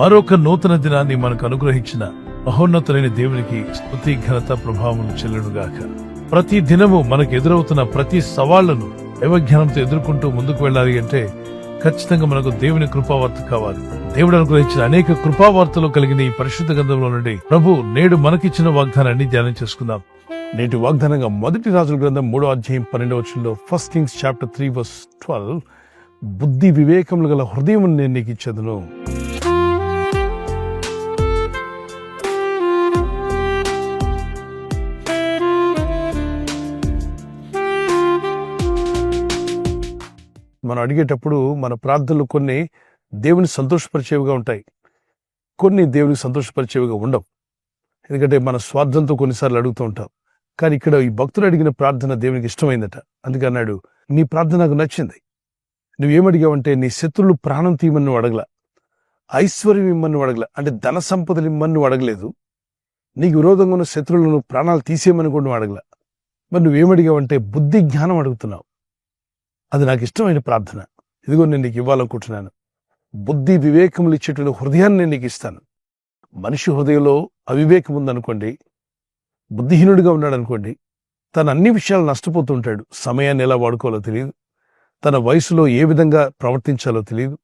మరొక నూతన దినాన్ని మనకు అనుగ్రహించిన మహోన్నతులైన దేవునికి స్తుతి ఘనత ప్రభావములు చెల్లునుగాక. ప్రతి దినము మనకు ఎదురవుతున్న ప్రతి సవాళ్లను దైవజ్ఞానంతో ఎదుర్కొంటూ ముందుకు వెళ్ళాలి అంటే ఖచ్చితంగా మనకు దేవుని కృపావార్త కావాలి. దేవుడు అనుగ్రహించిన అనేక కృపావార్తలు కలిగిన ఈ పరిశుద్ధ గ్రంథంలో నుండి ప్రభు నేడు మనకిచ్చిన వాగ్దానాన్ని ధ్యానం చేసుకుందాం. నేటి వాగ్దానంగా 1 రాజుల గ్రంథం 3వ అధ్యాయం 12వ వచనంలో 1 Kings chapter 3 verse 12, బుద్ధి వివేకములు గల హృదయం నేను నీకు ఇచ్చేదను. మనం అడిగేటప్పుడు మన ప్రార్థనలు కొన్ని దేవుని సంతోషపరిచేవిగా ఉంటాయి, కొన్ని దేవునికి సంతోషపరిచేవిగా ఉండవు. ఎందుకంటే మన స్వార్థంతో కొన్నిసార్లు అడుగుతూ ఉంటాం. కానీ ఇక్కడ ఈ భక్తుడు అడిగిన ప్రార్థన దేవునికి ఇష్టమైందట. అందుకే అన్నాడు, నీ ప్రార్థన నాకు నచ్చింది. నువ్వేమడిగావంటే నీ శత్రులు ప్రాణం తీయమని నువ్వు అడగల, ఐశ్వర్యం ఇమ్మని నువ్వు అడగల, అంటే ధన సంపదలు ఇమ్మని నువ్వు అడగలేదు. నీకు విరోధంగా ఉన్న శత్రువులను ప్రాణాలు తీసేయమని కూడా నువ్వు అడగల. మరి నువ్వేమడిగావంటే బుద్ధి జ్ఞానం అడుగుతున్నావు. అది నాకు ఇష్టమైన ప్రార్థన. ఇదిగో నేను నీకు ఇవ్వాలనుకుంటున్నాను. బుద్ధి వివేకములు ఇచ్చేటువంటి హృదయాన్ని నేను నీకు ఇస్తాను. మనిషి హృదయంలో అవివేకం ఉందనుకోండి, బుద్ధిహీనుడిగా ఉన్నాడు అనుకోండి, తన అన్ని విషయాలు నష్టపోతూ ఉంటాడు. సమయాన్ని ఎలా వాడుకోవాలో తెలియదు, తన వయసులో ఏ విధంగా ప్రవర్తించాలో తెలియదు,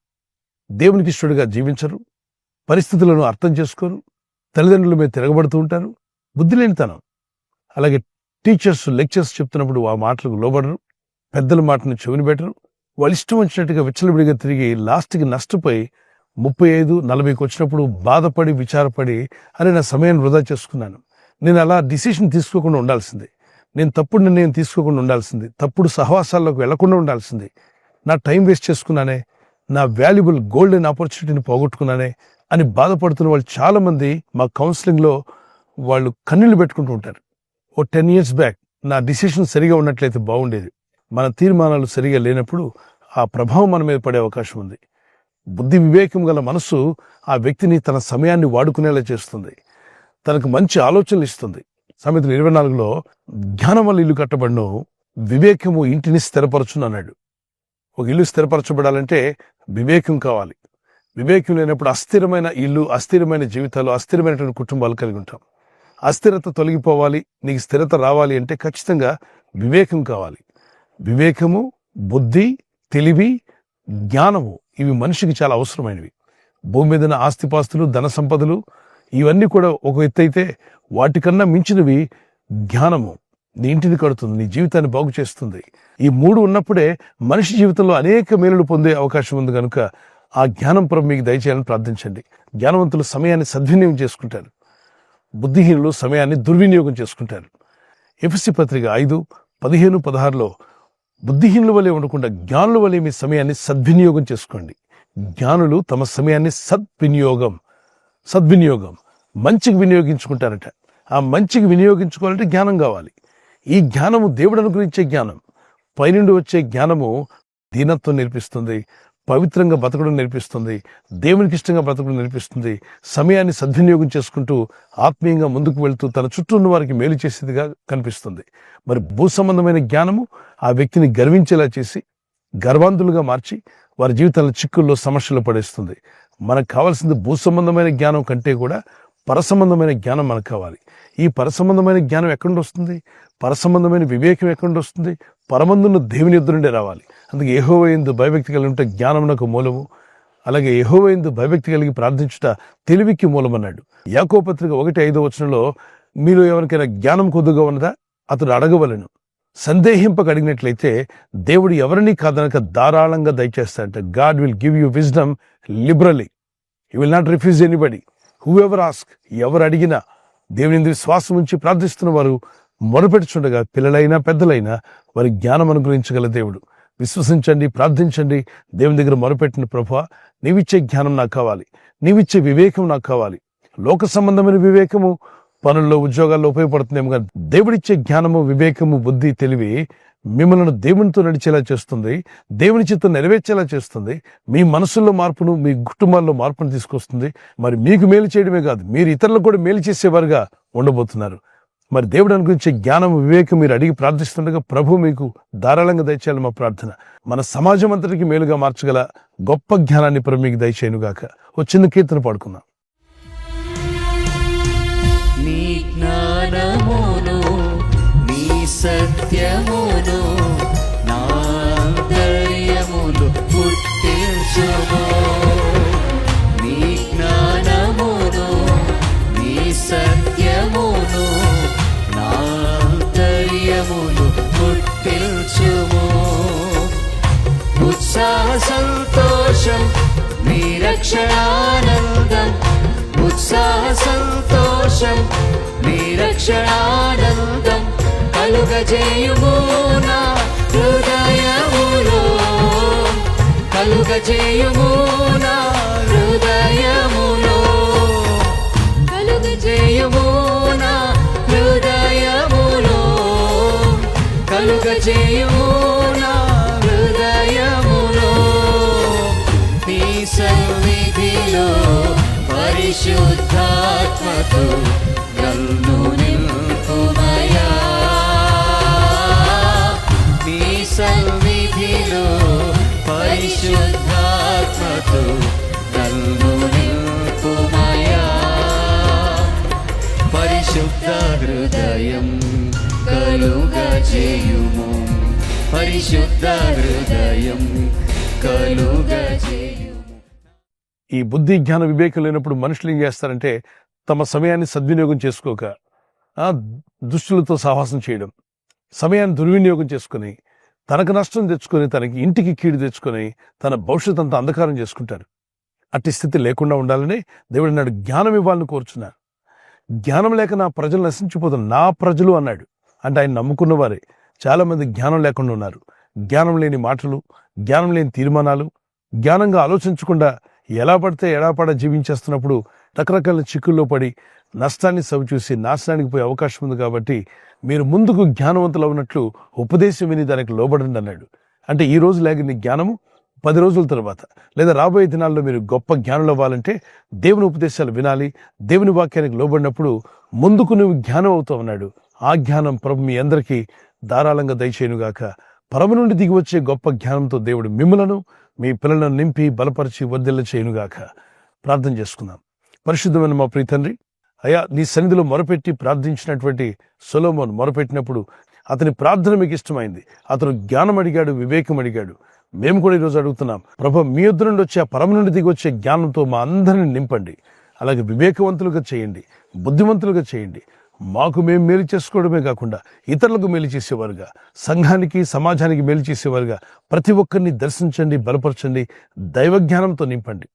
దేవునికి ఇష్టడుగా జీవించరు, పరిస్థితులను అర్థం చేసుకోరు, తల్లిదండ్రుల మీద తిరగబడుతూ ఉంటారు. బుద్ధి లేనితనం. అలాగే టీచర్స్ లెక్చర్స్ చెప్తున్నప్పుడు ఆ మాటలకు లోబడరు, పెద్దల మాటను చెవిని పెట్టరు. వాళ్ళు ఇష్టం వచ్చినట్టుగా విచ్చలవిడిగా తిరిగి లాస్ట్కి నష్టపోయి 35-40కి వచ్చినప్పుడు బాధపడి విచారపడి అరే నా సమయాన్ని వృధా చేసుకున్నాను, నేను అలా డిసిషన్ తీసుకోకుండా ఉండాల్సింది, నేను తప్పుడు నిర్ణయం తీసుకోకుండా ఉండాల్సింది, తప్పుడు సహవాసాల్లోకి వెళ్లకుండా ఉండాల్సింది, నా టైం వేస్ట్ చేసుకున్నానే, నా వాల్యుబుల్ గోల్డెన్ ఆపర్చునిటీని పోగొట్టుకున్నానే అని బాధపడుతున్న వాళ్ళు చాలా మంది మా కౌన్సిలింగ్లో వాళ్ళు కన్నీళ్లు పెట్టుకుంటూ ఉంటారు. 10 years బ్యాక్ నా డిసిషన్ సరిగా ఉన్నట్లయితే బాగుండేది. మన తీర్మానాలు సరిగా లేనప్పుడు ఆ ప్రభావం మన మీద పడే అవకాశం ఉంది. బుద్ధి వివేకం గల మనసు ఆ వ్యక్తిని తన సమయాన్ని వాడుకునేలా చేస్తుంది, తనకు మంచి ఆలోచనలు ఇస్తుంది. సామెతలు 24లో జ్ఞానం వల్ల ఇల్లు కట్టబడను, వివేకము ఇంటిని స్థిరపరచును అన్నాడు. ఒక ఇల్లు స్థిరపరచబడాలంటే వివేకం కావాలి. వివేకం లేనప్పుడు అస్థిరమైన ఇల్లు, అస్థిరమైన జీవితాలు, అస్థిరమైనటువంటి కుటుంబాలు కలిగి ఉంటాం. అస్థిరత తొలగిపోవాలి, నీకు స్థిరత రావాలి అంటే ఖచ్చితంగా వివేకం కావాలి. వివేకము, బుద్ధి, తెలివి, జ్ఞానము ఇవి మనిషికి చాలా అవసరమైనవి. భూమి మీద ఆస్తిపాస్తులు, ధన సంపదలు ఇవన్నీ కూడా ఒక ఎత్తు అయితే, వాటికన్నా మించినవి జ్ఞానము. నీ ఇంటిని కడుతుంది, నీ జీవితాన్ని బాగు చేస్తుంది. ఈ 3 ఉన్నప్పుడే మనిషి జీవితంలో అనేక మేలులు పొందే అవకాశం ఉంది. కనుక ఆ జ్ఞానం ప్రభు మీకు దయచేయాలని ప్రార్థించండి. జ్ఞానవంతులు సమయాన్ని సద్వినియోగం చేసుకుంటారు, బుద్ధిహీనులు సమయాన్ని దుర్వినియోగం చేసుకుంటారు. ఎఫెసీ పత్రిక 5:15-16లో బుద్ధిహీనుల వలె ఉండకుండా జ్ఞానుల వలె మీ సమయాన్ని సద్వినియోగం చేసుకోండి. జ్ఞానులు తమ సమయాన్ని సద్వినియోగం మంచికి వినియోగించుకుంటారట. ఆ మంచికి వినియోగించుకోవాలంటే జ్ఞానం కావాలి. ఈ జ్ఞానము దేవుడు అనుగ్రహించే జ్ఞానం. పైనుండి వచ్చే జ్ఞానము దీనత్వం నేర్పిస్తుంది, పవిత్రంగా బతకడం నేర్పిస్తుంది, దేవునికి ఇష్టంగా బతకడం నేర్పిస్తుంది. సమయాన్ని సద్వినియోగం చేసుకుంటూ ఆత్మీయంగా ముందుకు వెళ్తూ తన చుట్టూ ఉన్న వారికి మేలు చేసేదిగా కనిపిస్తుంది. మరి భూ సంబంధమైన జ్ఞానము ఆ వ్యక్తిని గర్వించేలా చేసి, గర్వాంధులుగా మార్చి వారి జీవితాల చిక్కుల్లో సమస్యలు పడేస్తుంది. మనకు కావాల్సింది భూ సంబంధమైన జ్ఞానం కంటే కూడా పరసంబంధమైన జ్ఞానం మనకు కావాలి. ఈ పరసంబంధమైన జ్ఞానం ఎక్కడి నుండి వస్తుంది? పరసంబంధమైన వివేకం ఎక్కడి నుండి వస్తుంది? పరమందున్న దేవుని యొద్ద నుండే రావాలి. అందుకే యెహోవా యందు భయభక్తి కలిగి ఉంటే జ్ఞానమునకు మూలము, అలాగే యెహోవా యందు భయభక్తి కలిగి ప్రార్థించుట తెలివికి మూలమన్నాడు. యాకోబు పత్రిక 1:5 మీలో ఎవరికైనా జ్ఞానం కొద్దుగా ఉన్నదా? అతడు అడగవలెను, సందేహింపక అడిగినట్లయితే దేవుడు ఎవరిని కాదనక ధారాళంగా దయచేస్తాడంట. God will give you wisdom liberally, you will not refuse anybody. Whoever ask, ఎవరు అడిగినా దేవుని విశ్వాసం ఉంచి ప్రార్థిస్తున్న వారు మొరపెట్టుచుండగా పిల్లలైనా పెద్దలైనా వారి జ్ఞానం అనుగ్రహించగల దేవుడు. విశ్వసించండి, ప్రార్థించండి. దేవుని దగ్గర మొరపెట్టిన ప్రభువా, నీవిచ్చే జ్ఞానం నాకు కావాలి, నీవిచ్చే వివేకం నాకు కావాలి. లోక సంబంధమైన వివేకము పనుల్లో, ఉద్యోగాల్లో ఉపయోగపడుతుందేమో కానీ దేవుడిచ్చే జ్ఞానము, వివేకము, బుద్ధి, తెలివి మిమ్మల్ని దేవునితో నడిచేలా చేస్తుంది, దేవుని చిత్తం నెరవేర్చేలా చేస్తుంది. మీ మనసుల్లో మార్పును, మీ కుటుంబాల్లో మార్పును తీసుకొస్తుంది. మరి మీకు మేలు చేయడమే కాదు, మీరు ఇతరులకు కూడా మేలు చేసేవారుగా ఉండబోతున్నారు. మరి దేవుడు అనుగురించే జ్ఞానం, వివేకం మీరు అడిగి ప్రార్థిస్తుండగా ప్రభు మీకు ధారాళంగా దయచేయాలి మా ప్రార్థన. మన సమాజం అంతటికి మేలుగా మార్చగల గొప్ప జ్ఞానాన్ని ప్రభు మీకు దయచేయనుగాక. ఒక చిన్న కీర్తన పాడుకుందాం. నీ జ్ఞానమును నీ సత్యమును నా ఆంతర్యములు పుట్టించుము. నీ జ్ఞానమును నీ సత్యమును నా ఆంతర్యములు పుట్టించుము. ఉత్సాహ సంతోషం నీ రక్షణానందం, ఉత్సాహ సంతోషం నీ రక్షణానందం కలుగజేయుము నా హృదయములో, కలుగజేయుము నా హృదయములో, కలుగజేయుము నా హృదయములో, కలుగజేయుము నా హృదయములో. నీ సన్నిధిలో పరిశుద్ధాత్మతో నన్ను నింపుమయా. నీ సన్నిధిలో పరిశుద్ధాత్మతో నన్ను నింపుమయా. పరిశుద్ధ హృదయం కలుగజేయుము, పరిశుద్ధ హృదయం కలుగజేయుము. ఈ బుద్ధి జ్ఞాన వివేకం లేనప్పుడు మనుషులు ఏం చేస్తారంటే తమ సమయాన్ని సద్వినియోగం చేసుకోక దుష్టులతో సహవాసం చేయడం, సమయాన్ని దుర్వినియోగం చేసుకుని తనకు నష్టం తెచ్చుకొని తనకి ఇంటికి కీడు తెచ్చుకొని తన భవిష్యత్ అంతా అంధకారం చేసుకుంటారు. అట్టి స్థితి లేకుండా ఉండాలని దేవుడు అన్నాడు, జ్ఞానం ఇవ్వాలని కోరుచున్నాను. జ్ఞానం లేక నా ప్రజలు నశించిపోతున్నారు. నా ప్రజలు అన్నాడు అంటే ఆయన నమ్ముకున్న వారే. చాలా మంది జ్ఞానం లేకుండా ఉన్నారు. జ్ఞానం లేని మాటలు, జ్ఞానం లేని తీర్మానాలు, జ్ఞానంగా ఆలోచించకుండా ఎలా పడితే ఎడాపడ జీవించేస్తున్నప్పుడు రకరకాల చిక్కుల్లో పడి నష్టాన్ని సవిచూసి నాశనానికి పోయే అవకాశం ఉంది. కాబట్టి మీరు ముందుకు జ్ఞానవంతులు ఉన్నట్లు ఉపదేశం విని దానికి లోబడండి అన్నాడు. అంటే ఈ రోజు లేని జ్ఞానము 10 రోజుల తర్వాత లేదా రాబోయే దినాల్లో మీరు గొప్ప జ్ఞానులు అవ్వాలంటే దేవుని ఉపదేశాలు వినాలి. దేవుని వాక్యానికి లోబడినప్పుడు ముందుకు నువ్వు జ్ఞానం అవుతావు అన్నాడు. ఆ జ్ఞానం ప్రభు మీ అందరికీ ధారాళంగా దయచేయునుగాక. పరమ నుండి దిగి వచ్చే గొప్ప జ్ఞానంతో దేవుడు మిమ్మలను మీ పిల్లలను నింపి బలపరిచి వర్ధిల్ల చేయునుగాక. ప్రార్థన చేసుకుందాం. పరిశుద్ధమైన మా ప్రియ తండ్రి, అయ్యా నీ సన్నిధిలో మొరపెట్టి ప్రార్థించినటువంటి సొలొమోను మొరపెట్టినప్పుడు అతని ప్రార్థన మీకు ఇష్టమైంది. అతను జ్ఞానం అడిగాడు, వివేకం అడిగాడు. మేము కూడా ఈరోజు అడుగుతున్నాం, ప్రభు మీ యొద్ద నుండి వచ్చే ఆ పరమ నుండి దిగి వచ్చే జ్ఞానంతో మా అందరిని నింపండి. అలాగే వివేకవంతులుగా చేయండి, బుద్ధిమంతులుగా చేయండి. మాకు మేము మేలు చేసుకోవడమే కాకుండా ఇతరులకు మేలు చేసేవారుగా, సంఘానికి సమాజానికి మేలు చేసేవారుగా ప్రతి ఒక్కరిని దర్శించండి, బలపరచండి, దైవజ్ఞానంతో నింపండి.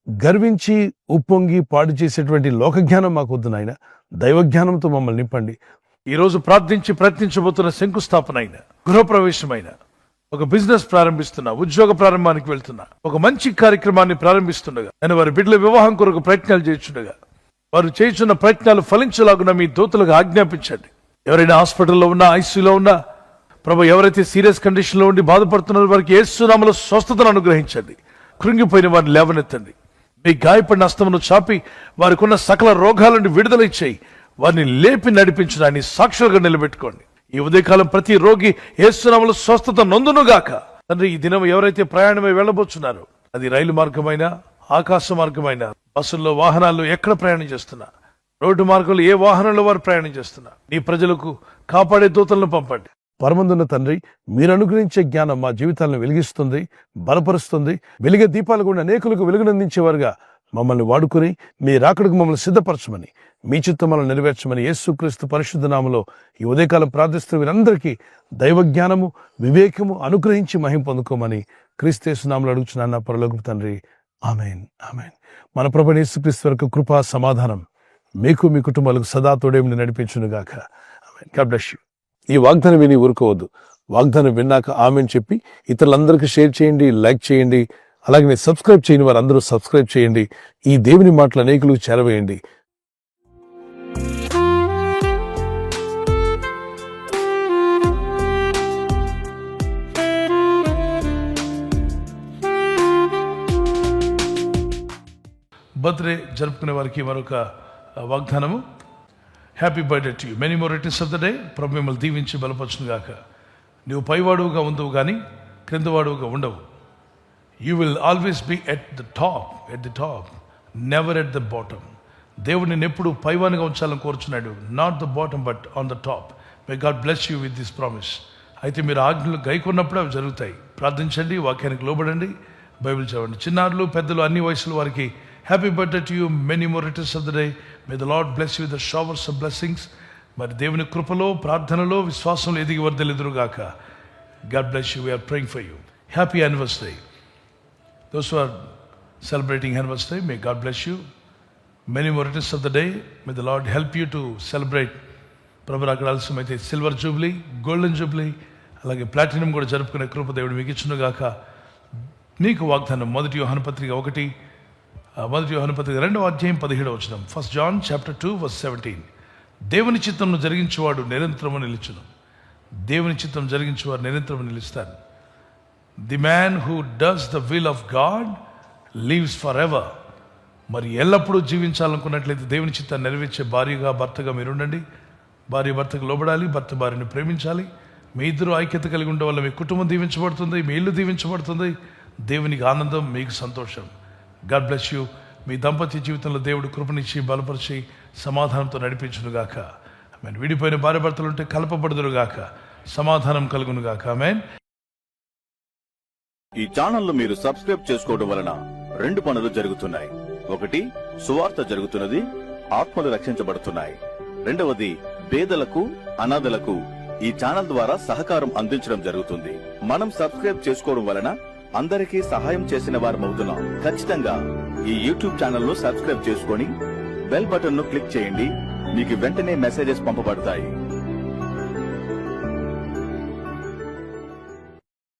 గర్వించి ఉప్పొంగి పాడు చేసేటువంటి లోకజ్ఞానం మాకు వద్దు నాయన, దైవజ్ఞానంతో మమ్మల్ని నింపండి. ఈరోజు ప్రార్థించి ప్రయత్నించబోతున్న శంకుస్థాపన అయిన, గృహప్రవేశమైన, ఒక బిజినెస్ ప్రారంభిస్తున్నా, ఉద్యోగ ప్రారంభానికి వెళ్తున్నా, ఒక మంచి కార్యక్రమాన్ని ప్రారంభిస్తుండగా, నేను వారి బిడ్డల వివాహం కొరకు ప్రయత్నాలు చేస్తుండగా వారు చేస్తున్న ప్రయత్నాలు ఫలించలాగున మీ దూతలకు ఆజ్ఞాపించండి. ఎవరైనా హాస్పిటల్లో ఉన్నా, ఐసీయూలో ఉన్నా, ప్రభు ఎవరైతే సీరియస్ కండిషన్లో ఉండి బాధపడుతున్నారో వారికి యేసు నామములో స్వస్థతను అనుగ్రహించండి. కృంగిపోయిన వారిని లేవనెత్తండి. మీ గాయపడిన హస్తమును చాపి వారికి ఉన్న సకల రోగాల నుండి విడుదల ఇచ్చేయి. వారిని లేపి నడిపించడాన్ని సాక్షులుగా నిలబెట్టుకోండి. ఈ ఉదయకాలం ప్రతి రోగి యేసు నామములో స్వస్థత నొందునుగాక. తండ్రి, ఈ దినం ఎవరైతే ప్రయాణమై వెళ్ళబోతున్నారో, అది రైలు మార్గమైనా, ఆకాశ మార్గమైన, బస్సుల్లో, వాహనాల్లో ఎక్కడ ప్రయాణం చేస్తున్నా, రోడ్డు మార్గంలో ఏ వాహనంలో వారు ప్రయాణం చేస్తున్నా, నీ ప్రజలకు కాపాడే దూతలను పంపండి. పరమందున్న తండ్రి, మీరు అనుగ్రహించే జ్ఞానం మా జీవితాలను వెలిగిస్తుంది, బలపరుస్తుంది. వెలిగే దీపాలు కూడా అనేకులకు వెలుగునందించేవారుగా మమ్మల్ని వాడుకుని మీ రాకడకు మమ్మల్ని సిద్ధపరచమని, మీ చిత్తములను నెరవేర్చమని యేసుక్రీస్తు పరిశుద్ధ నామములో ఈ ఉదయకాలం ప్రార్థిస్తున్న వీరందరికీ దైవ జ్ఞానము, వివేకము అనుగ్రహించి మహిమ పొందుకోమని క్రీస్తు యేసు నామములో అడుగుచున్నాను నా పరలోకపు తండ్రి. ఆమేన్, ఆమేన్. మన ప్రభువైన యేసుక్రీస్తు వరకు కృపా సమాధానం మీకు, మీ కుటుంబాలకు సదా తోడేమిని నడిపించునుగాక. ఆమేన్. God bless you. ఈ వాగ్దానం విని ఊరుకోవద్దు. వాగ్దానం విన్నాక ఆమెన్ చెప్పి ఇతరులందరికీ షేర్ చేయండి, లైక్ చేయండి. అలాగే సబ్స్క్రైబ్ చేయని వారు అందరూ సబ్స్క్రైబ్ చేయండి. ఈ దేవుని మాటలు అనేకులకు చేరవేయండి. బర్త్డే జరుపుకునే వారికి మరొక వాగ్దానము. Happy birthday to you, many more returns of the day. ప్రభు మిమ్మల్ని దీవించి బలపరచును గాక. నువ్వు పైవాడుగా ఉండవు కానీ క్రిందవాడుగా ఉండవు. You will always be at the top. Never at the bottom. దేవుడు నేను ఎప్పుడు పైవానిగా ఉంచాలని కోరుచున్నాడు, not the bottom but on the top. May God bless you with this promise. అయితే మీరు ఆజ్ఞలు గైకొన్నప్పుడు అవి జరుగుతాయి. ప్రార్థించండి, వాక్యానికి లోబడండి, బైబిల్ చదవండి. చిన్నారులు పెద్దలు అన్ని వయసుల వారికి happy birthday to you, many more returns of the day. May the Lord bless you with the showers of blessings. మరి దేవుని కృపలో, ప్రార్థనలో, విశ్వాసంలో ఎదిగి వర్ధలెదురుగాక. God bless you. We are praying for you. Happy anniversary. Those who are celebrating anniversary, may God bless you. Many more returns of the day. May the Lord help you to celebrate. ప్రభు అక్కడ ఆలస్యమైతే silver jubilee, golden jubilee, అలాగే platinum కూడా జరుపుకునే కృప దేవుడు మీకు ఇచ్చునుగాక. నీకు వాగ్దానం 1 యోహాను పత్రిక 2వ అధ్యాయం 17వ వచనం. 1 John chapter 2 verse 17. దేవుని చిత్తంను జరిగించేవాడు నిరంతరము నిలుచును. దేవుని చిత్తం జరిగించేవాడు నిరంతరము నిలుస్తాడు. The man who does the will of God lives for ever. మరి ఎల్లప్పుడూ జీవించాలనుకున్నట్లయితే దేవుని చిత్తాన్ని నెరవేర్చే భార్యగా, భర్తగా మీరు ఉండండి. భార్య భర్తకు లోబడాలి, భర్త భార్యను ప్రేమించాలి. మీ ఇద్దరు ఐక్యత కలిగి ఉండడం వల్ల మీ కుటుంబం దీవించబడుతుంది, మీ ఇల్లు దీవించబడుతుంది. దేవునికి ఆనందం, మీకు సంతోషం. God bless you. మీ దాంపత్య జీవితంలో దేవుడు కృపనిచ్చి, బలపరిచి, సమాధానంతో నడిపించునుగాక. ఆమేన్. విడిపోయిన భార్య భర్తలు ఉంటే కలపబడుదురుగాక, సమాధానం కలుగునుగాక. ఆమేన్. ఈ ఛానల్ మీరు సబ్స్క్రైబ్ చేసుకోవడం వలన 2 పనులు జరుగుతున్నాయి. 1, సువార్త జరుగుతున్నది, ఆత్మలు రక్షించబడుతున్నాయి. 2వది, పేదలకు, అనాథలకు ఈ ఛానల్ ద్వారా సహకారం అందించడం జరుగుతుంది. మనం సబ్స్క్రైబ్ చేసుకోవడం వలన అందరికీ సహాయం చేసిన వారమవుతున్నాం. ఖచ్చితంగా ఈ యూట్యూబ్ ఛానల్ ను సబ్స్క్రైబ్ చేసుకొని బెల్ బటన్ ను క్లిక్ చేయండి. మీకు వెంటనే మెసేజెస్ పంపబడతాయి.